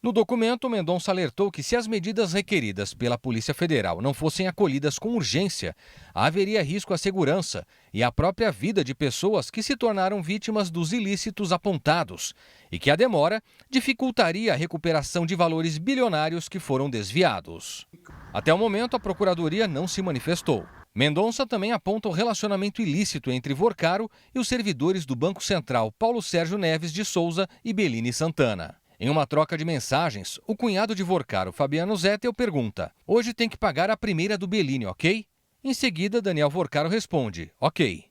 No documento, Mendonça alertou que se as medidas requeridas pela Polícia Federal não fossem acolhidas com urgência, haveria risco à segurança e à própria vida de pessoas que se tornaram vítimas dos ilícitos apontados e que a demora dificultaria a recuperação de valores bilionários que foram desviados. Até o momento, a Procuradoria não se manifestou. Mendonça também aponta o relacionamento ilícito entre Vorcaro e os servidores do Banco Central Paulo Sérgio Neves de Souza e Bellini Santana. Em uma troca de mensagens, o cunhado de Vorcaro, Fabiano Zettel, pergunta: "Hoje tem que pagar a primeira do Bellini, ok?" Em seguida, Daniel Vorcaro responde: "Ok."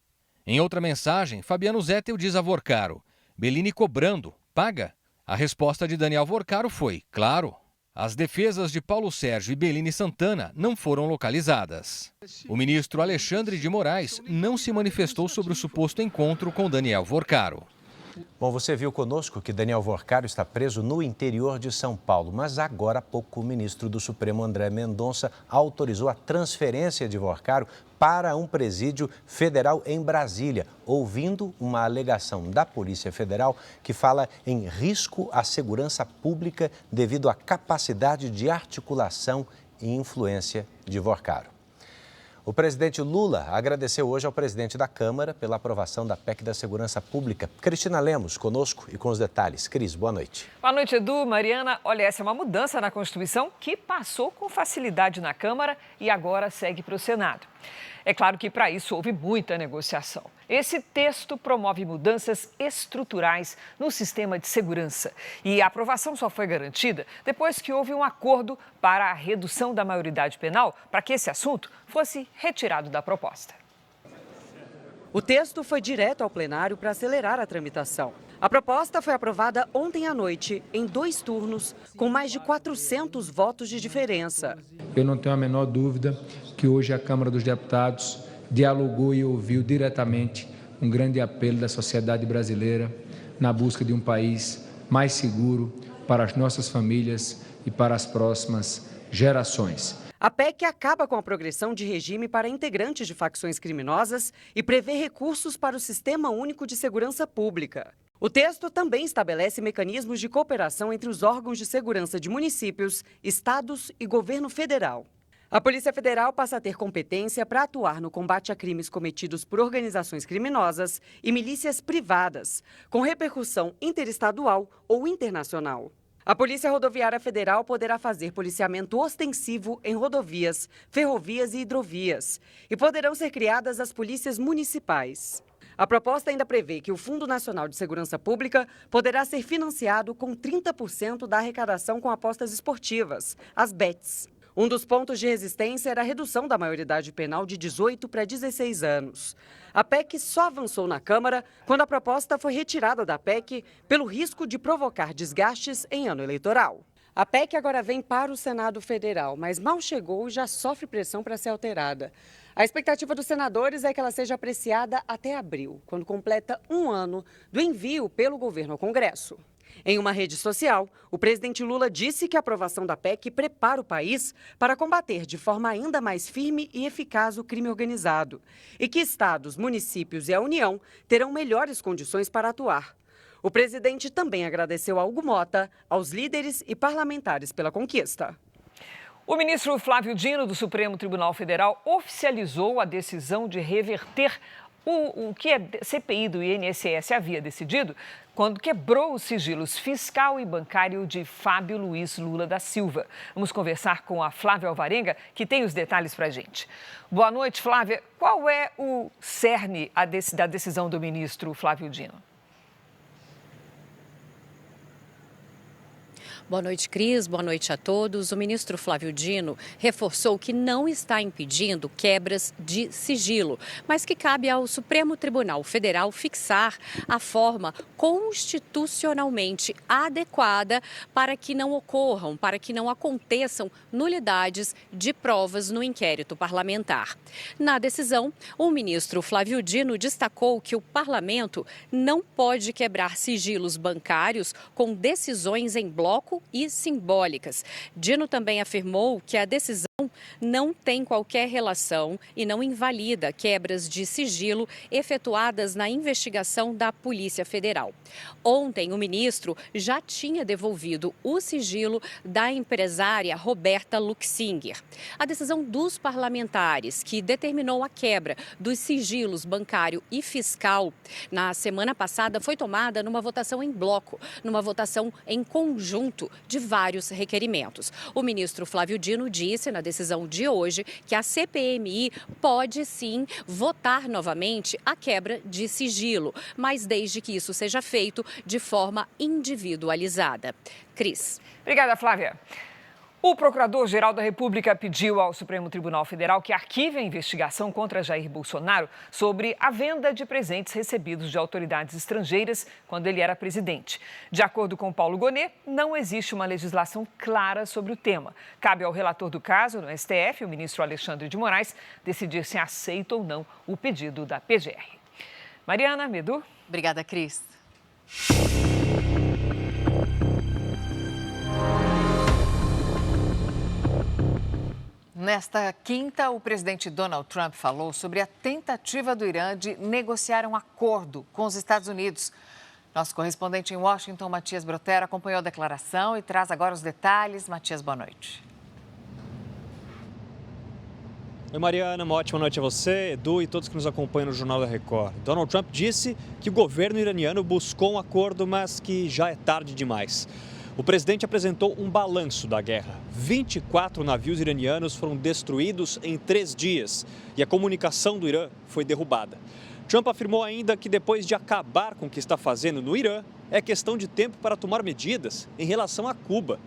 Em outra mensagem, Fabiano Zettel diz a Vorcaro: "Bellini cobrando, paga?" A resposta de Daniel Vorcaro foi: "Claro." As defesas de Paulo Sérgio e Bellini Santana não foram localizadas. O ministro Alexandre de Moraes não se manifestou sobre o suposto encontro com Daniel Vorcaro. Bom, você viu conosco que Daniel Vorcaro está preso no interior de São Paulo, mas agora há pouco o ministro do Supremo, André Mendonça, autorizou a transferência de Vorcaro para um presídio federal em Brasília, ouvindo uma alegação da Polícia Federal que fala em risco à segurança pública devido à capacidade de articulação e influência de Vorcaro. O presidente Lula agradeceu hoje ao presidente da Câmara pela aprovação da PEC da Segurança Pública. Cristina Lemos, conosco e com os detalhes. Cris, boa noite. Boa noite, Edu. Mariana, olha, essa é uma mudança na Constituição que passou com facilidade na Câmara e agora segue para o Senado. É claro que para isso houve muita negociação. Esse texto promove mudanças estruturais no sistema de segurança. E a aprovação só foi garantida depois que houve um acordo para a redução da maioridade penal para que esse assunto fosse retirado da proposta. O texto foi direto ao plenário para acelerar a tramitação. A proposta foi aprovada ontem à noite, em 2 turnos, com mais de 400 votos de diferença. Eu não tenho a menor dúvida que hoje a Câmara dos Deputados dialogou e ouviu diretamente um grande apelo da sociedade brasileira na busca de um país mais seguro para as nossas famílias e para as próximas gerações. A PEC acaba com a progressão de regime para integrantes de facções criminosas e prevê recursos para o Sistema Único de Segurança Pública. O texto também estabelece mecanismos de cooperação entre os órgãos de segurança de municípios, estados e governo federal. A Polícia Federal passa a ter competência para atuar no combate a crimes cometidos por organizações criminosas e milícias privadas, com repercussão interestadual ou internacional. A Polícia Rodoviária Federal poderá fazer policiamento ostensivo em rodovias, ferrovias e hidrovias, e poderão ser criadas as polícias municipais. A proposta ainda prevê que o Fundo Nacional de Segurança Pública poderá ser financiado com 30% da arrecadação com apostas esportivas, as bets. Um dos pontos de resistência era a redução da maioridade penal de 18 para 16 anos. A PEC só avançou na Câmara quando a proposta foi retirada da PEC pelo risco de provocar desgastes em ano eleitoral. A PEC agora vem para o Senado Federal, mas mal chegou e já sofre pressão para ser alterada. A expectativa dos senadores é que ela seja apreciada até abril, quando completa 1 ano do envio pelo governo ao Congresso. Em uma rede social, o presidente Lula disse que a aprovação da PEC prepara o país para combater de forma ainda mais firme e eficaz o crime organizado e que estados, municípios e a União terão melhores condições para atuar. O presidente também agradeceu a Hugo Mota, aos líderes e parlamentares pela conquista. O ministro Flávio Dino, do Supremo Tribunal Federal, oficializou a decisão de reverter o que a CPI do INSS havia decidido quando quebrou os sigilos fiscal e bancário de Fábio Luiz Lula da Silva. Vamos conversar com a Flávia Alvarenga, que tem os detalhes para a gente. Boa noite, Flávia. Qual é o cerne da decisão do ministro Flávio Dino? Boa noite, Cris. Boa noite a todos. O ministro Flávio Dino reforçou que não está impedindo quebras de sigilo, mas que cabe ao Supremo Tribunal Federal fixar a forma constitucionalmente adequada para que não ocorram, para que não aconteçam nulidades de provas no inquérito parlamentar. Na decisão, o ministro Flávio Dino destacou que o parlamento não pode quebrar sigilos bancários com decisões em bloco e simbólicas. Dino também afirmou que a decisão não tem qualquer relação e não invalida quebras de sigilo efetuadas na investigação da Polícia Federal. Ontem, o ministro já tinha devolvido o sigilo da empresária Roberta Luxinger. A decisão dos parlamentares, que determinou a quebra dos sigilos bancário e fiscal, na semana passada foi tomada numa votação em bloco, numa votação em conjunto de vários requerimentos. O ministro Flávio Dino disse na decisão de hoje que a CPMI pode sim votar novamente a quebra de sigilo, mas desde que isso seja feito de forma individualizada. Cris. Obrigada, Flávia. O Procurador-Geral da República pediu ao Supremo Tribunal Federal que arquive a investigação contra Jair Bolsonaro sobre a venda de presentes recebidos de autoridades estrangeiras quando ele era presidente. De acordo com Paulo Gonet, não existe uma legislação clara sobre o tema. Cabe ao relator do caso, no STF, o ministro Alexandre de Moraes, decidir se aceita ou não o pedido da PGR. Mariana, Medu. Obrigada, Cris. Nesta quinta, o presidente Donald Trump falou sobre a tentativa do Irã de negociar um acordo com os Estados Unidos. Nosso correspondente em Washington, Matias Brotero, acompanhou a declaração e traz agora os detalhes. Matias, boa noite. Oi, Mariana, uma ótima noite a você, Edu e todos que nos acompanham no Jornal da Record. Donald Trump disse que o governo iraniano buscou um acordo, mas que já é tarde demais. O presidente apresentou um balanço da guerra. 24 navios iranianos foram destruídos em 3 dias e a comunicação do Irã foi derrubada. Trump afirmou ainda que depois de acabar com o que está fazendo no Irã, é questão de tempo para tomar medidas em relação a Cuba.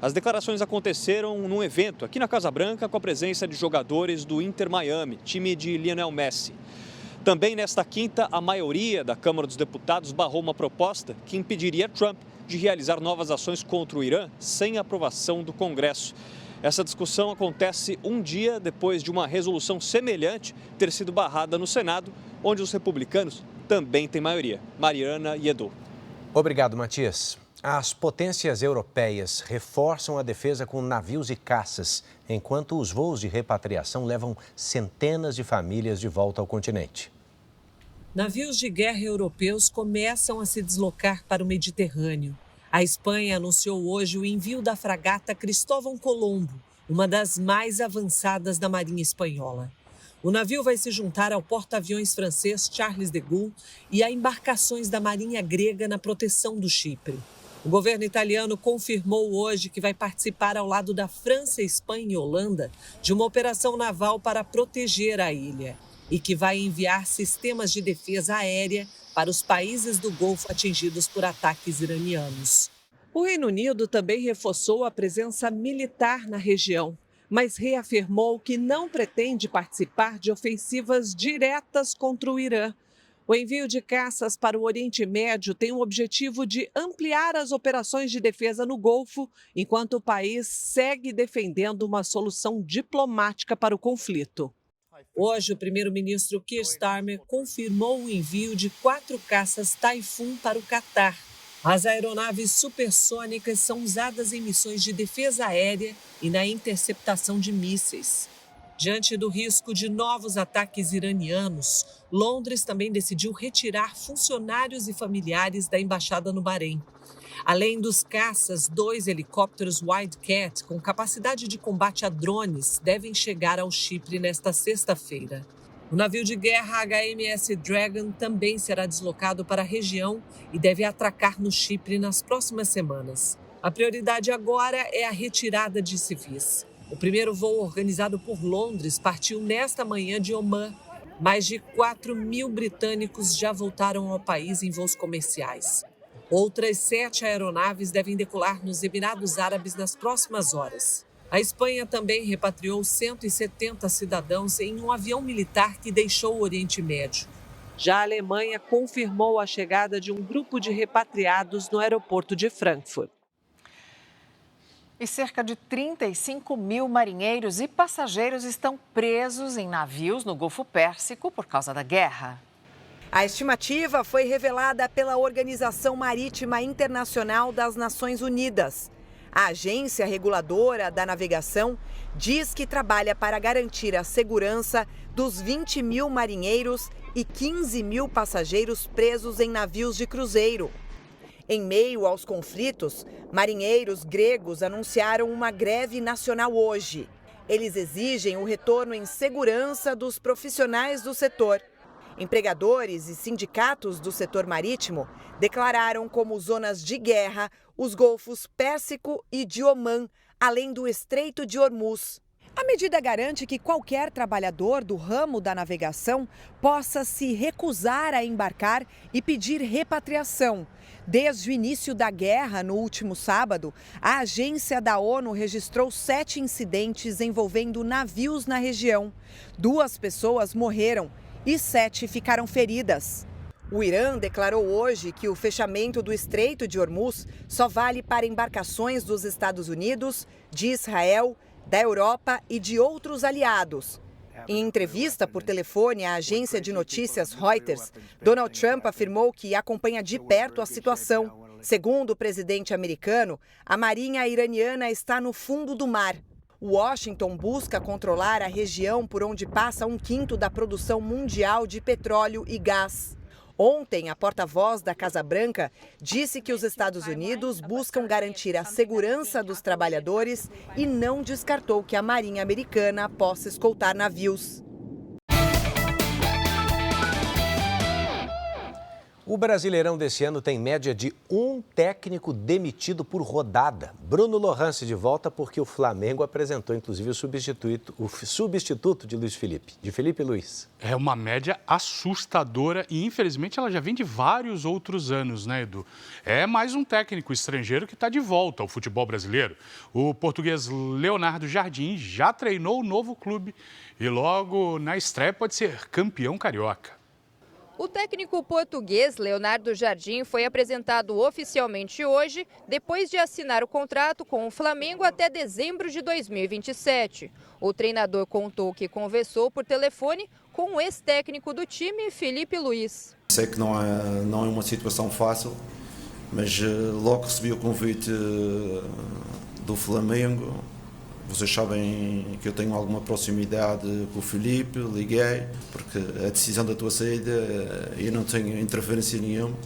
As declarações aconteceram num evento aqui na Casa Branca com a presença de jogadores do Inter Miami, time de Lionel Messi. Também nesta quinta, a maioria da Câmara dos Deputados barrou uma proposta que impediria Trump de realizar novas ações contra o Irã sem aprovação do Congresso. Essa discussão acontece um dia depois de uma resolução semelhante ter sido barrada no Senado, onde os republicanos também têm maioria. Mariana e Edu. Obrigado, Matias. As potências europeias reforçam a defesa com navios e caças, enquanto os voos de repatriação levam centenas de famílias de volta ao continente. Navios de guerra europeus começam a se deslocar para o Mediterrâneo. A Espanha anunciou hoje o envio da fragata Cristóvão Colombo, uma das mais avançadas da Marinha Espanhola. O navio vai se juntar ao porta-aviões francês Charles de Gaulle e a embarcações da Marinha grega na proteção do Chipre. O governo italiano confirmou hoje que vai participar ao lado da França, Espanha e Holanda de uma operação naval para proteger a ilha e que vai enviar sistemas de defesa aérea para os países do Golfo atingidos por ataques iranianos. O Reino Unido também reforçou a presença militar na região, mas reafirmou que não pretende participar de ofensivas diretas contra o Irã. O envio de caças para o Oriente Médio tem o objetivo de ampliar as operações de defesa no Golfo, enquanto o país segue defendendo uma solução diplomática para o conflito. Hoje, o primeiro-ministro Keir Starmer confirmou o envio de 4 caças Typhoon para o Catar. As aeronaves supersônicas são usadas em missões de defesa aérea e na interceptação de mísseis. Diante do risco de novos ataques iranianos, Londres também decidiu retirar funcionários e familiares da embaixada no Bahrein. Além dos caças, 2 helicópteros Wildcat com capacidade de combate a drones devem chegar ao Chipre nesta sexta-feira. O navio de guerra HMS Dragon também será deslocado para a região e deve atracar no Chipre nas próximas semanas. A prioridade agora é a retirada de civis. O primeiro voo organizado por Londres partiu nesta manhã de Omã. Mais de 4.000 britânicos já voltaram ao país em voos comerciais. Outras 7 aeronaves devem decolar nos Emirados Árabes nas próximas horas. A Espanha também repatriou 170 cidadãos em um avião militar que deixou o Oriente Médio. Já a Alemanha confirmou a chegada de um grupo de repatriados no aeroporto de Frankfurt. E cerca de 35 mil marinheiros e passageiros estão presos em navios no Golfo Pérsico por causa da guerra. A estimativa foi revelada pela Organização Marítima Internacional das Nações Unidas. A agência reguladora da navegação diz que trabalha para garantir a segurança dos 20 mil marinheiros e 15 mil passageiros presos em navios de cruzeiro. Em meio aos conflitos, marinheiros gregos anunciaram uma greve nacional hoje. Eles exigem o retorno em segurança dos profissionais do setor. Empregadores e sindicatos do setor marítimo declararam como zonas de guerra os golfos Pérsico e de Omã, além do Estreito de Hormuz. A medida garante que qualquer trabalhador do ramo da navegação possa se recusar a embarcar e pedir repatriação. Desde o início da guerra, no último sábado, a agência da ONU registrou 7 incidentes envolvendo navios na região. 2 pessoas morreram e 7 ficaram feridas. O Irã declarou hoje que o fechamento do Estreito de Hormuz só vale para embarcações dos Estados Unidos, de Israel, da Europa e de outros aliados. Em entrevista por telefone à agência de notícias Reuters, Donald Trump afirmou que acompanha de perto a situação. Segundo o presidente americano, a marinha iraniana está no fundo do mar. Washington busca controlar a região por onde passa 1/5 da produção mundial de petróleo e gás. Ontem, a porta-voz da Casa Branca disse que os Estados Unidos buscam garantir a segurança dos trabalhadores e não descartou que a Marinha Americana possa escoltar navios. O Brasileirão desse ano tem média de 1 técnico demitido por rodada. Bruno Lohance de volta porque o Flamengo apresentou, inclusive, o substituto de Luiz Felipe, de Felipe Luiz. É uma média assustadora e, infelizmente, ela já vem de vários outros anos, né, Edu? É mais um técnico estrangeiro que está de volta ao futebol brasileiro. O português Leonardo Jardim já treinou o novo clube e logo na estreia pode ser campeão carioca. O técnico português Leonardo Jardim foi apresentado oficialmente hoje, depois de assinar o contrato com o Flamengo até dezembro de 2027. O treinador contou que conversou por telefone com o ex-técnico do time, Felipe Luiz. Sei que não é uma situação fácil, mas logo recebi o convite do Flamengo. Vocês sabem que eu tenho alguma proximidade com o Filipe, liguei, porque a decisão da tua saída eu não tenho interferência nenhuma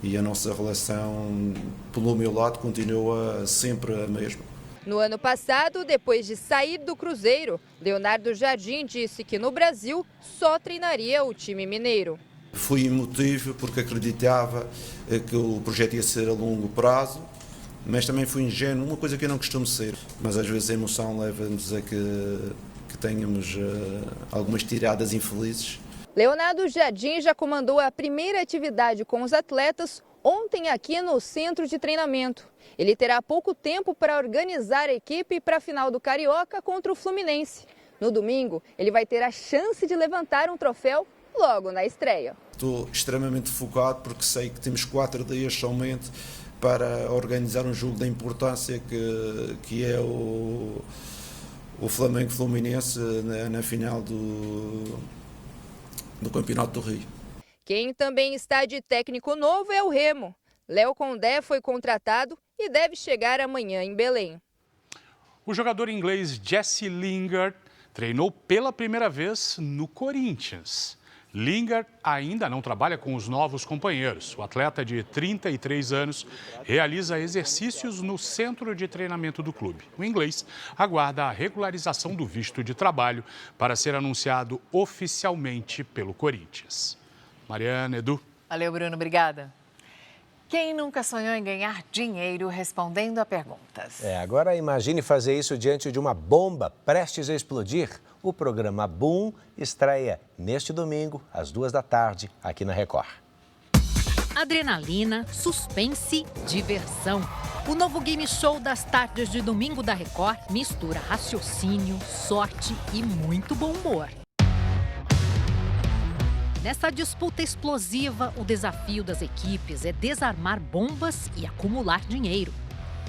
e a nossa relação, pelo meu lado, continua sempre a mesma. No ano passado, depois de sair do Cruzeiro, Leonardo Jardim disse que no Brasil só treinaria o time mineiro. Fui emotivo porque acreditava que o projeto ia ser a longo prazo. Mas também fui ingênuo, uma coisa que eu não costumo ser. Mas às vezes a emoção leva-nos a que tenhamos algumas tiradas infelizes. Leonardo Jardim já comandou a primeira atividade com os atletas ontem aqui no centro de treinamento. Ele terá pouco tempo para organizar a equipe para a final do Carioca contra o Fluminense. No domingo, ele vai ter a chance de levantar um troféu logo na estreia. Estou extremamente focado porque sei que temos 4 dias somente para organizar um jogo da importância que é o Flamengo-Fluminense na final do Campeonato do Rio. Quem também está de técnico novo é o Remo. Léo Condé foi contratado e deve chegar amanhã em Belém. O jogador inglês Jesse Lingard treinou pela primeira vez no Corinthians. Lingard ainda não trabalha com os novos companheiros. O atleta de 33 anos realiza exercícios no centro de treinamento do clube. O inglês aguarda a regularização do visto de trabalho para ser anunciado oficialmente pelo Corinthians. Mariana, Edu. Valeu, Bruno. Obrigada. Quem nunca sonhou em ganhar dinheiro respondendo a perguntas? Agora imagine fazer isso diante de uma bomba prestes a explodir. O programa Boom estreia neste domingo, às 14h, aqui na Record. Adrenalina, suspense, diversão. O novo game show das tardes de domingo da Record mistura raciocínio, sorte e muito bom humor. Nessa disputa explosiva, o desafio das equipes é desarmar bombas e acumular dinheiro.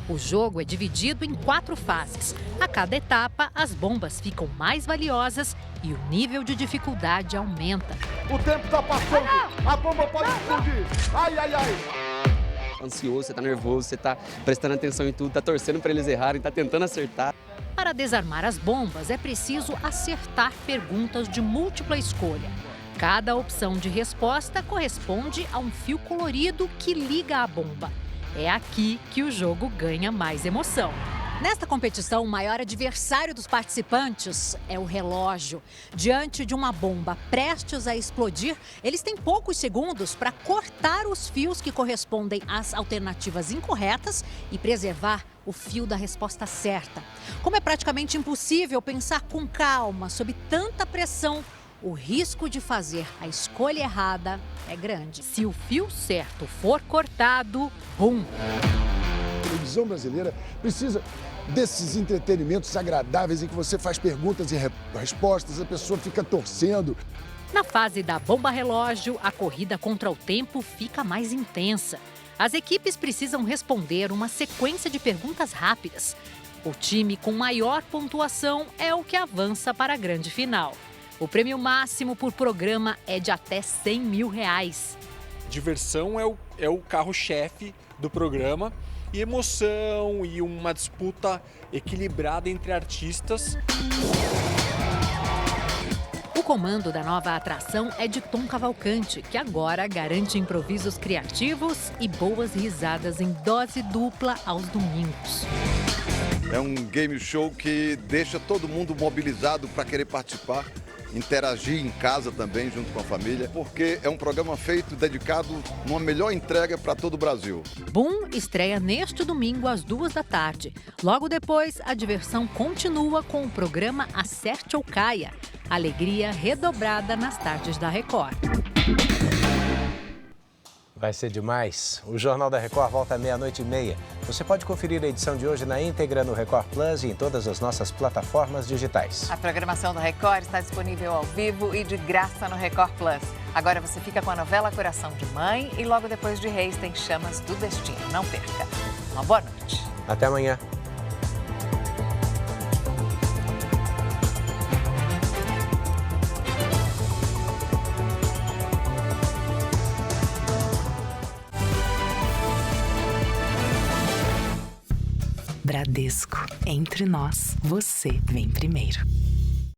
O jogo é dividido em 4 fases. A cada etapa, as bombas ficam mais valiosas e o nível de dificuldade aumenta. O tempo está passando, a bomba pode explodir. Ai, ai, ai. Ansioso, você tá nervoso, você tá prestando atenção em tudo, tá torcendo para eles errarem, tá tentando acertar. Para desarmar as bombas, é preciso acertar perguntas de múltipla escolha. Cada opção de resposta corresponde a um fio colorido que liga a bomba. É aqui que o jogo ganha mais emoção. Nesta competição, o maior adversário dos participantes é o relógio. Diante de uma bomba prestes a explodir, eles têm poucos segundos para cortar os fios que correspondem às alternativas incorretas e preservar o fio da resposta certa. Como é praticamente impossível pensar com calma sob tanta pressão, o risco de fazer a escolha errada é grande. Se o fio certo for cortado, bum! A televisão brasileira precisa desses entretenimentos agradáveis em que você faz perguntas e respostas, a pessoa fica torcendo. Na fase da bomba relógio, a corrida contra o tempo fica mais intensa. As equipes precisam responder uma sequência de perguntas rápidas. O time com maior pontuação é o que avança para a grande final. O prêmio máximo por programa é de até R$100 mil. Diversão é o carro-chefe do programa e emoção e uma disputa equilibrada entre artistas. O comando da nova atração é de Tom Cavalcante, que agora garante improvisos criativos e boas risadas em dose dupla aos domingos. É um game show que deixa todo mundo mobilizado para querer participar, interagir em casa também, junto com a família, porque é um programa feito, dedicado, numa melhor entrega para todo o Brasil. Boom estreia neste domingo às 14h. Logo depois, a diversão continua com o programa Acerte ou Caia. Alegria redobrada nas tardes da Record. Vai ser demais. O Jornal da Record volta à 00:30. Você pode conferir a edição de hoje na íntegra no Record Plus e em todas as nossas plataformas digitais. A programação da Record está disponível ao vivo e de graça no Record Plus. Agora você fica com a novela Coração de Mãe e logo depois de Reis tem Chamas do Destino. Não perca. Uma boa noite. Até amanhã. Bradesco. Entre nós, você vem primeiro.